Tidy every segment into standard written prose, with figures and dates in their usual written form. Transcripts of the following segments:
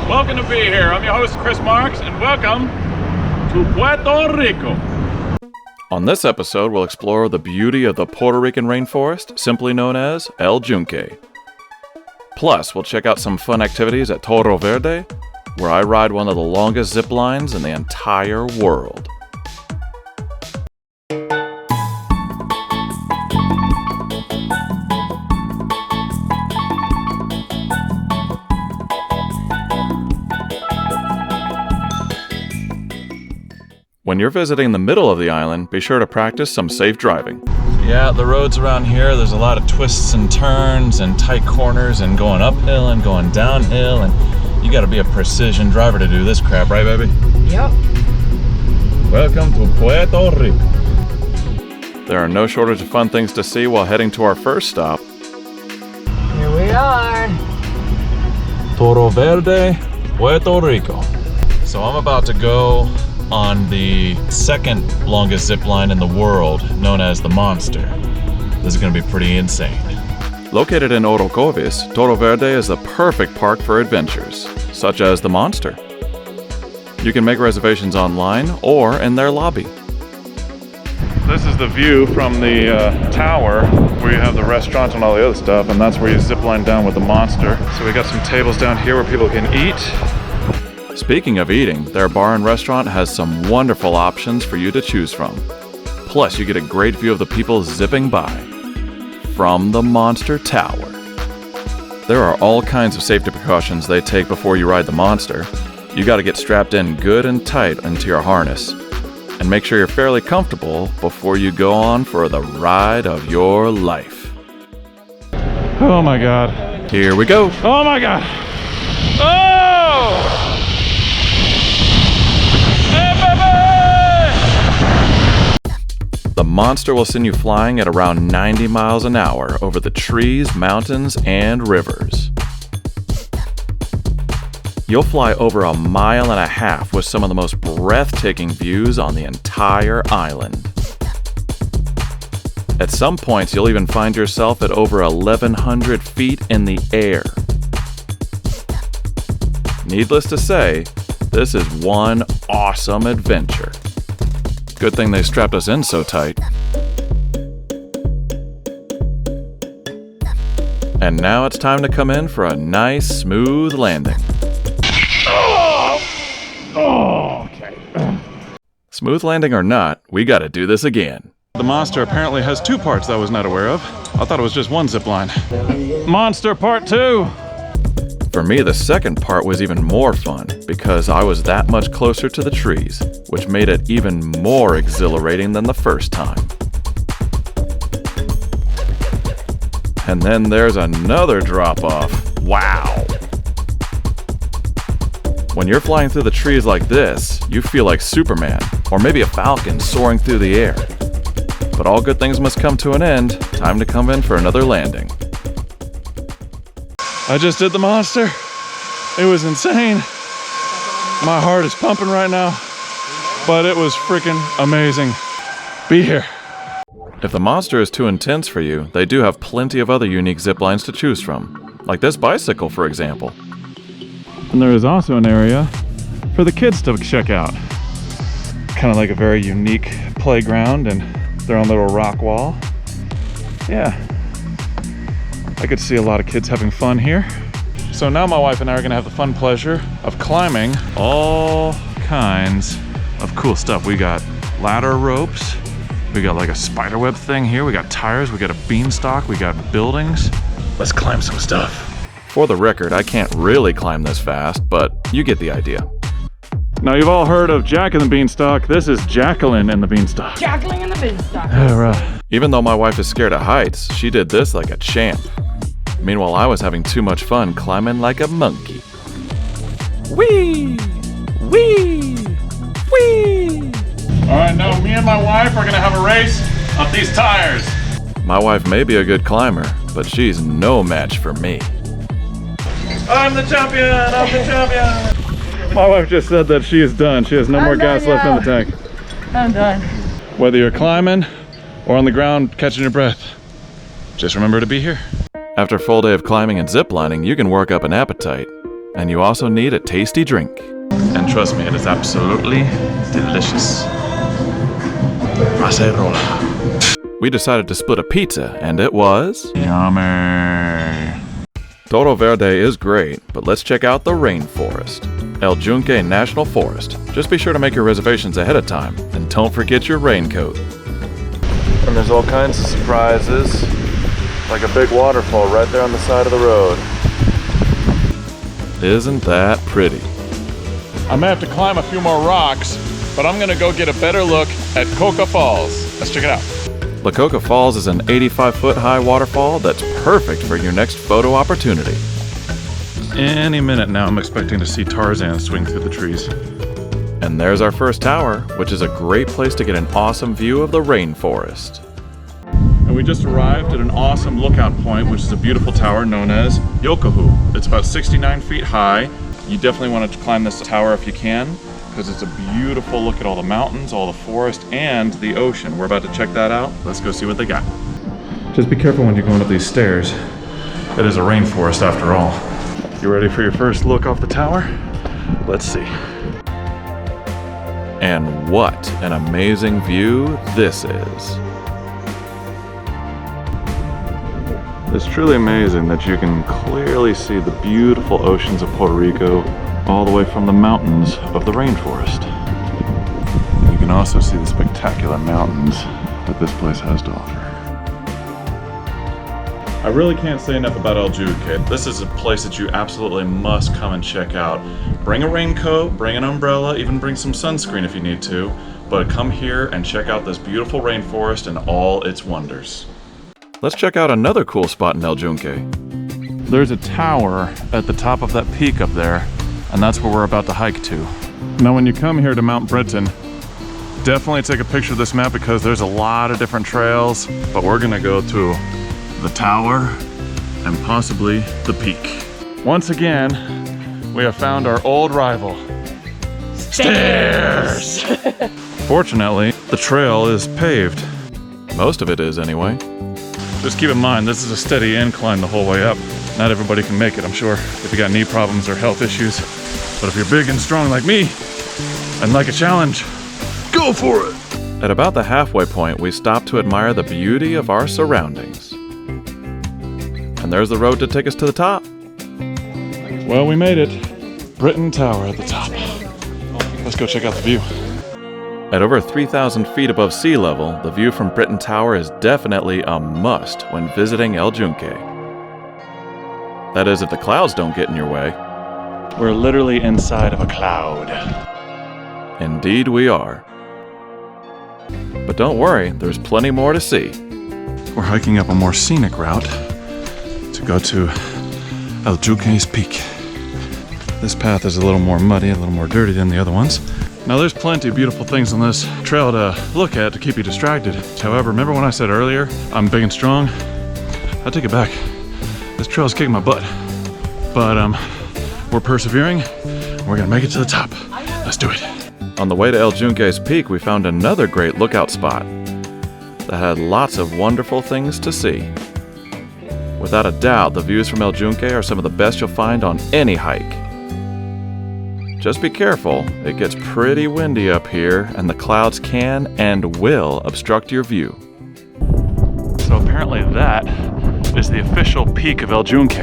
Welcome to be here. I'm your host, Chris Marks, and welcome to Puerto Rico. On this episode, we'll explore the beauty of the Puerto Rican rainforest, simply known as El Yunque. Plus, we'll check out some fun activities at Toro Verde, where I ride one of the longest zip lines in the entire world. When you're visiting the middle of the island, be sure to practice some safe driving. Yeah, the roads around here, there's a lot of twists and turns and tight corners and going uphill and going downhill, and you gotta be a precision driver to do this crap, right, baby? Yep. Welcome to Puerto Rico. There are no shortage of fun things to see while heading to our first stop. Here we are. Toro Verde, Puerto Rico. So I'm about to go on the second longest zip line in the world, known as the Monster. This is going to be pretty insane. Located in Orocovis, Toro Verde is the perfect park for adventures, such as the Monster. You can make reservations online or in their lobby. This is the view from the tower where you have the restaurants and all the other stuff, and that's where you zip line down with the Monster. So we got some tables down here where people can eat. Speaking of eating, their bar and restaurant has some wonderful options for you to choose from. Plus, you get a great view of the people zipping by from the Monster Tower. There are all kinds of safety precautions they take before you ride the Monster. You gotta get strapped in good and tight into your harness, and make sure you're fairly comfortable before you go on for the ride of your life. Oh my God. Here we go. Oh my God. Oh! The Monster will send you flying at around 90 miles an hour over the trees, mountains, and rivers. You'll fly over 1.5 miles with some of the most breathtaking views on the entire island. At some points, you'll even find yourself at over 1,100 feet in the air. Needless to say, this is one awesome adventure. Good thing they strapped us in so tight. And now it's time to come in for a nice, smooth landing. Okay. Smooth landing or not, we gotta do this again. The Monster apparently has 2 parts that I was not aware of. I thought it was just one zip line. Monster Part 2! For me, the second part was even more fun because I was that much closer to the trees, which made it even more exhilarating than the first time. And then there's another drop-off. Wow! When you're flying through the trees like this, you feel like Superman, or maybe a falcon soaring through the air. But all good things must come to an end. Time to come in for another landing. I just did the Monster. It was insane. My heart is pumping right now, but it was freaking amazing. Be here. If the Monster is too intense for you, they do have plenty of other unique zip lines to choose from, like this bicycle, for example. And there is also an area for the kids to check out. Kind of like a very unique playground and their own little rock wall. Yeah. I could see a lot of kids having fun here. So now my wife and I are gonna have the fun pleasure of climbing all kinds of cool stuff. We got ladder ropes, we got like a spider web thing here, we got tires, we got a beanstalk, we got buildings. Let's climb some stuff. For the record, I can't really climb this fast, but you get the idea. Now you've all heard of Jack and the Beanstalk. This is Jacqueline and the Beanstalk. Jacqueline and the Beanstalk. Yeah, right. Even though my wife is scared of heights, she did this like a champ. Meanwhile, I was having too much fun climbing like a monkey. Whee! Whee! Whee! All right, now me and my wife are gonna have a race up these tires. My wife may be a good climber, but she's no match for me. I'm the champion! I'm the champion! My wife just said that she is done. She has no more gas left in the tank. I'm done. Whether you're climbing or on the ground catching your breath, just remember to be here. After a full day of climbing and ziplining, you can work up an appetite. And you also need a tasty drink. And trust me, it is absolutely delicious. Acerola. We decided to split a pizza, and it was... yummy. Toro Verde is great, but let's check out the rainforest. El Yunque National Forest. Just be sure to make your reservations ahead of time, and don't forget your raincoat. And there's all kinds of surprises, like a big waterfall right there on the side of the road. Isn't that pretty? I'm gonna have to climb a few more rocks, but I'm gonna go get a better look at Coca Falls. Let's check it out. La Coca Falls is an 85-foot high waterfall that's perfect for your next photo opportunity. Any minute now, I'm expecting to see Tarzan swing through the trees. And there's our first tower, which is a great place to get an awesome view of the rainforest. And we just arrived at an awesome lookout point, which is a beautiful tower known as Yunque. It's about 69 feet high. You definitely want to climb this tower if you can, because it's a beautiful look at all the mountains, all the forest, and the ocean. We're about to check that out. Let's go see what they got. Just be careful when you're going up these stairs. It is a rainforest after all. You ready for your first look off the tower? Let's see. And what an amazing view this is. It's truly amazing that you can clearly see the beautiful oceans of Puerto Rico all the way from the mountains of the rainforest. You can also see the spectacular mountains that this place has to offer. I really can't say enough about El Yunque. This is a place that you absolutely must come and check out. Bring a raincoat, bring an umbrella, even bring some sunscreen if you need to, but come here and check out this beautiful rainforest and all its wonders. Let's check out another cool spot in El Yunque. There's a tower at the top of that peak up there, and that's where we're about to hike to. Now when you come here to Mount Breton, definitely take a picture of this map because there's a lot of different trails, but we're gonna go to the tower and possibly the peak. Once again, we have found our old rival. Stairs! Fortunately, the trail is paved. Most of it is anyway. Just keep in mind, this is a steady incline the whole way up. Not everybody can make it, I'm sure, if you got knee problems or health issues. But if you're big and strong like me, and like a challenge, go for it! At about the halfway point, we stop to admire the beauty of our surroundings. And there's the road to take us to the top. Well, we made it. Breton Tower at the top. Let's go check out the view. At over 3,000 feet above sea level, the view from Breton Tower is definitely a must when visiting El Yunque. That is, if the clouds don't get in your way. We're literally inside of a cloud. Indeed we are. But don't worry, there's plenty more to see. We're hiking up a more scenic route to go to El Yunque's peak. This path is a little more muddy, a little more dirty than the other ones. Now there's plenty of beautiful things on this trail to look at to keep you distracted. However, remember when I said earlier, I'm big and strong? I take it back. This trail is kicking my butt. But we're persevering, and we're gonna make it to the top. Let's do it. On the way to El Yunque's peak, we found another great lookout spot that had lots of wonderful things to see. Without a doubt, the views from El Yunque are some of the best you'll find on any hike. Just be careful, it gets pretty windy up here, and the clouds can and will obstruct your view. So apparently that is the official peak of El Yunque.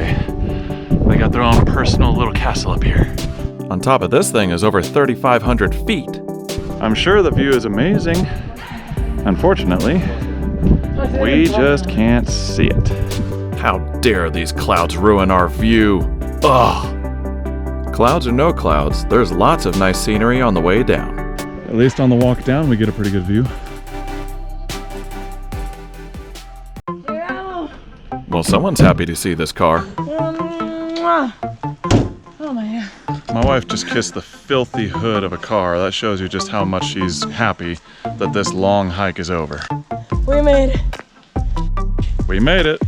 They got their own personal little castle up here. On top of this thing is over 3,500 feet. I'm sure the view is amazing. Unfortunately, we just can't see it. How dare these clouds ruin our view? Ugh! Clouds or no clouds, there's lots of nice scenery on the way down. At least on the walk down, we get a pretty good view. Well, someone's happy to see this car. Oh my God. My wife just kissed the filthy hood of a car. That shows you just how much she's happy that this long hike is over. We made it. We made it.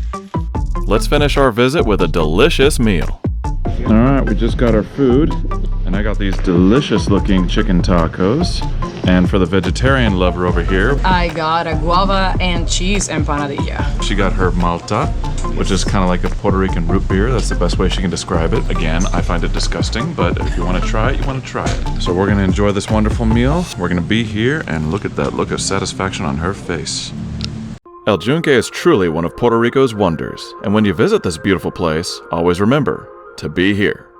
Let's finish our visit with a delicious meal. All right, we just got our food. And I got these delicious looking chicken tacos. And for the vegetarian lover over here, I got a guava and cheese empanadilla. she got her Malta, which is kind of like a Puerto Rican root beer. That's the best way she can describe it. Again, I find it disgusting, but if you want to try it, you want to try it. So we're going to enjoy this wonderful meal. We're going to be here, and look at that look of satisfaction on her face. El Yunque is truly one of Puerto Rico's wonders. And when you visit this beautiful place, always remember to be here.